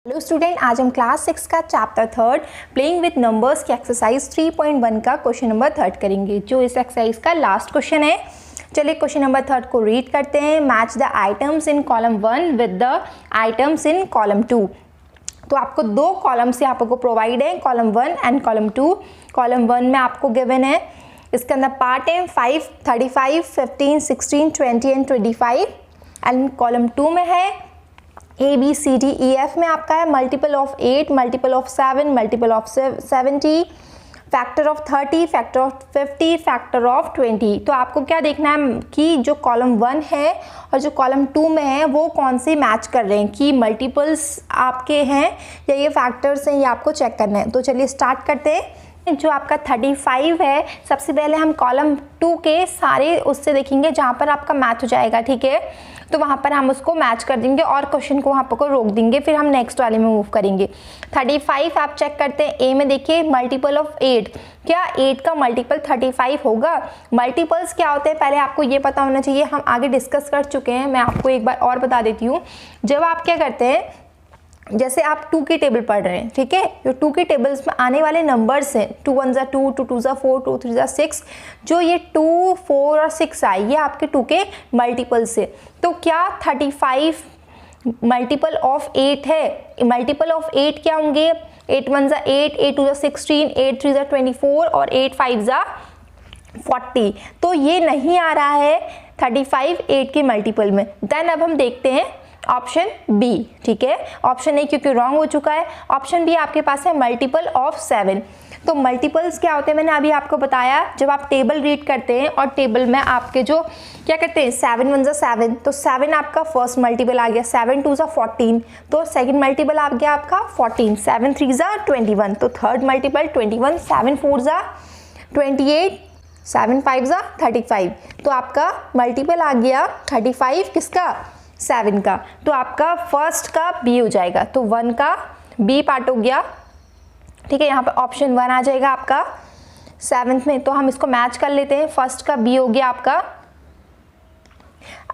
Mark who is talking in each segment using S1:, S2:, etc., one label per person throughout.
S1: Hello student, आज हम class 6 का चैप्टर 3 प्लेइंग विद नंबर्स की एक्सरसाइज 3.1 का क्वेश्चन नंबर 3 करेंगे, जो इस एक्सरसाइज का लास्ट क्वेश्चन है। चलिए क्वेश्चन नंबर 3 को रीड करते हैं। Match the items in column 1 with the items in column 2। तो आपको दो कॉलम से आपको प्रोवाइड है, कॉलम 1 एंड कॉलम 2। कॉलम 1 में आपको गिवन है, इसके अंदर पार्ट है 5, 35, 15, 16, 20 एंड 25। एंड कॉलम 2 में है A B C D E F में आपका है multiple of 8, multiple of 7, multiple of 70, factor of 30, factor of 50, factor of 20। तो आपको क्या देखना है कि जो कॉलम 1 है और जो कॉलम 2 में है वो कौन से मैच कर रहे हैं, कि मल्टीपल्स आपके हैं या ये फैक्टर्स हैं, ये आपको चेक करना है। तो चलिए स्टार्ट करते हैं। जो आपका 35 है, सबसे पहले हम कॉलम 2 के सारे उससे देखेंगे जहाँ पर आपका मैच हो जाएगा, ठीक है। तो वहाँ पर हम उसको मैच कर देंगे और क्वेश्चन को वहाँ पर को रोक देंगे, फिर हम नेक्स्ट वाले में मूव करेंगे। 35 आप चेक करते हैं। ए में देखिए मल्टीपल ऑफ 8, क्या 8 का मल्टीपल 35 होगा? मल्टीपल्स क्या होते हैं पहले आपको ये पता होना चाहिए, हम आगे डिस्कस कर चुके हैं, मैं आपको एक बार और बता देती हूँ। जब आप क्या करते हैं, जैसे आप 2 की टेबल पढ़ रहे हैं, ठीक है, जो 2 की टेबल्स में आने वाले नंबर्स हैं 2 1 ज़ा 2, 2 2 ज़ा 4, 2 3 ज़ा 6, जो ये 2, 4 और 6 आए ये आपके 2 के मल्टीपल्स से। तो क्या 35 मल्टीपल ऑफ 8 है? मल्टीपल ऑफ 8 क्या होंगे? 8 1 ज़ा 8, 8 2 ज़ा 16, 8 3 ज़ा 24 और 8 5 ज़ा 40। तो ये नहीं आ रहा है 35 8 के मल्टीपल में। देन अब हम देखते हैं ऑप्शन बी, ठीक है। ऑप्शन ए क्योंकि रॉन्ग हो चुका है, ऑप्शन बी आपके पास है मल्टीपल ऑफ 7। तो मल्टीपल्स क्या होते हैं मैंने अभी आपको बताया, जब आप टेबल रीड करते हैं और टेबल में आपके जो क्या करते हैं 7 1 ज़ा 7, तो 7 आपका फर्स्ट मल्टीपल आ गया, 7 2 ज़ा 14, तो सेकंड मल्टीपल आ गया आपका 14, 7 3 ज़ा 21, तो थर्ड मल्टीपल 21, 7 4 ज़ा 28, 7 5 ज़ा 35। तो आपका मल्टीपल आ गया 35 किसका? 7 का। तो आपका फर्स्ट का बी हो जाएगा, तो 1 का बी पार्ट हो गया, ठीक है। यहाँ पे ऑप्शन 1 आ जाएगा आपका 7th में। तो हम इसको मैच कर लेते हैं, फर्स्ट का बी हो गया आपका।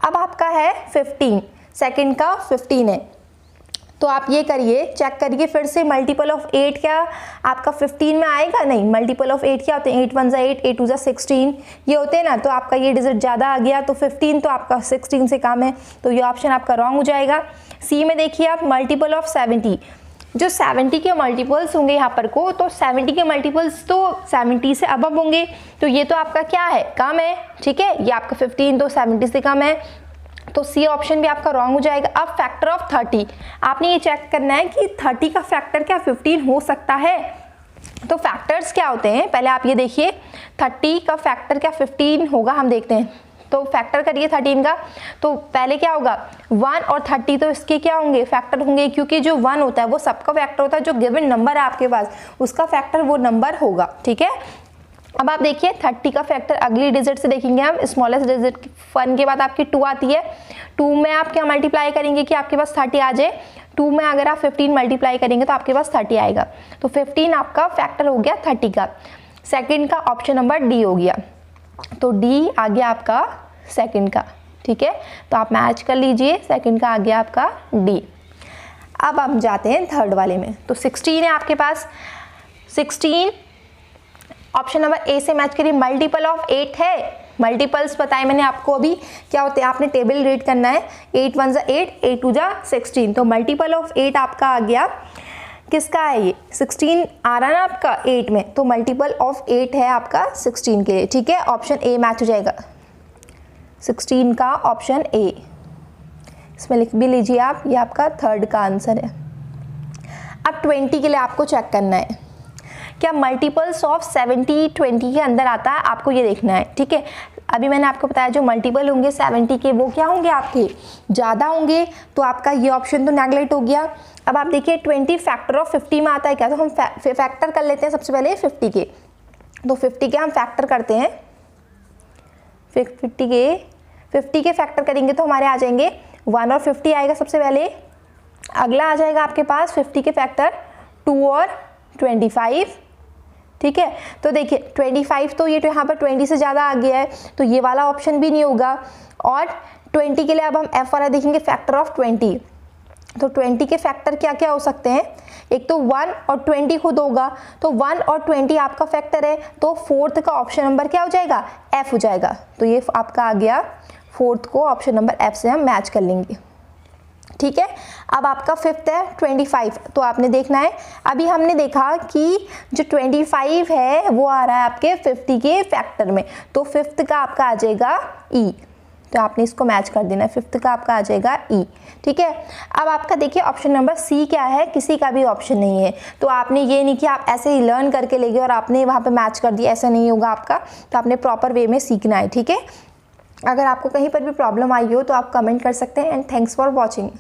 S1: अब आपका है 15, सेकंड का 15 है, तो आप ये करिए, चेक करिए फिर से मल्टीपल ऑफ 8 क्या आपका 15 में आएगा? नहीं, मल्टीपल ऑफ 8 क्या होते हैं? 8 1 ज़ा 8, 8 2 ज़ा 16, ये होते हैं ना। तो आपका ये डिजिट ज़्यादा आ गया, तो 15 तो आपका 16 से कम है, तो ये ऑप्शन आपका रॉन्ग हो जाएगा। सी में देखिए आप मल्टीपल ऑफ 70, जो 70 के मल्टीपल्स होंगे यहाँ पर को, तो 70 के मल्टीपल्स तो 70 से अबव होंगे, तो ये तो आपका क्या है? कम है, ठीक है। ये आपका 15 तो 70 से कम है, तो सी ऑप्शन भी आपका रॉन्ग हो जाएगा। अब फैक्टर ऑफ 30, आपने ये चेक करना है कि 30 का फैक्टर क्या 15 हो सकता है। तो फैक्टर्स क्या होते हैं पहले आप ये देखिए, 30 का फैक्टर क्या 15 होगा, हम देखते हैं। तो फैक्टर करिए 13 का, तो पहले क्या होगा 1 और 30, तो इसके क्या होंगे? फैक्टर होंगे, क्योंकि जो 1 होता है वो सबका फैक्टर होता है, जो गिवन नंबर है आपके पास उसका फैक्टर वो नंबर होगा, ठीक है। अब आप देखिए 30 का फैक्टर अगली डिजिट से देखेंगे हम, स्मॉलेस्ट डिजिट 1 के बाद आपकी 2 आती है। 2 में आप क्या मल्टीप्लाई करेंगे कि आपके पास 30 आ जाए? 2 में अगर आप 15 मल्टीप्लाई करेंगे तो आपके पास 30 आएगा, तो 15 आपका फैक्टर हो गया 30 का। सेकंड का ऑप्शन नंबर डी हो गया, तो डी आ गया आपका सेकंड का, ठीक है। तो आप मैच कर लीजिए, सेकंड का आ गया आपका डी। अब हम जाते हैं थर्ड वाले में, तो 16 है आपके पास। 16 ऑप्शन नंबर ए से मैच करिए, मल्टीपल ऑफ 8 है। मल्टीपल्स बताए मैंने आपको अभी क्या होते हैं, आपने टेबल रीड करना है। 8 1 ज़ा 8, 8 2 ज़ा 16, तो मल्टीपल ऑफ 8 आपका आ गया, किसका है ये? 16 आ रहा है ना आपका 8 में, तो मल्टीपल ऑफ 8 है आपका 16 के लिए, ठीक है। ऑप्शन ए मैच हो जाएगा, 16 का ऑप्शन ए, इसमें लिख भी लीजिए आप, ये आपका थर्ड का आंसर है। अब 20 के लिए आपको चेक करना है, क्या मल्टीपल्स ऑफ 70 20 के अंदर आता है, आपको ये देखना है, ठीक है। अभी मैंने आपको बताया जो मल्टीपल होंगे 70 के वो क्या होंगे आपके? ज़्यादा होंगे, तो आपका ये ऑप्शन तो नेगलेक्ट हो गया। अब आप देखिए 20 फैक्टर ऑफ 50 में आता है क्या? तो हम फैक्टर कर लेते हैं सबसे पहले 50 के, तो 50 के हम फैक्टर करते हैं। 50 के फैक्टर करेंगे तो हमारे आ जाएंगे 1 और 50 आएगा सबसे पहले। अगला आ जाएगा आपके पास 50 के फैक्टर 2 और 25, ठीक है। तो देखिए 25 तो ये तो यहाँ पर 20 से ज़्यादा आ गया है, तो ये वाला ऑप्शन भी नहीं होगा। और 20 के लिए अब हम एफ वाला देखेंगे, फैक्टर ऑफ 20, तो 20 के फैक्टर क्या क्या हो सकते हैं, एक तो 1 और 20 खुद होगा, तो 1 और 20 आपका फैक्टर है, तो फोर्थ का ऑप्शन नंबर क्या हो जाएगा, F हो जाएगा। तो ये आपका आ गया, फोर्थ को ऑप्शन नंबर F से हम मैच कर लेंगे। ठीक है, अब आपका फिफ्थ है 25, तो आपने देखना है, अभी हमने देखा कि जो 25 है वो आ रहा है आपके 50 के फैक्टर में, तो फिफ्थ का आपका आ जाएगा E, तो आपने इसको मैच कर देना है, फिफ्थ का आपका आ जाएगा E। ठीक है, अब आपका देखिए ऑप्शन नंबर C क्या है, किसी का भी ऑप्शन नहीं है, तो आपने ये नहीं कि आप ऐसे ही लर्न करके ले गए और आपने वहाँ पे मैच कर दिया, ऐसा नहीं होगा आपका, तो आपने प्रॉपर वे में सीखना है। ठीक है, अगर आपको कहीं पर भी प्रॉब्लम आई हो तो आप कमेंट कर सकते हैं। And thanks for watching.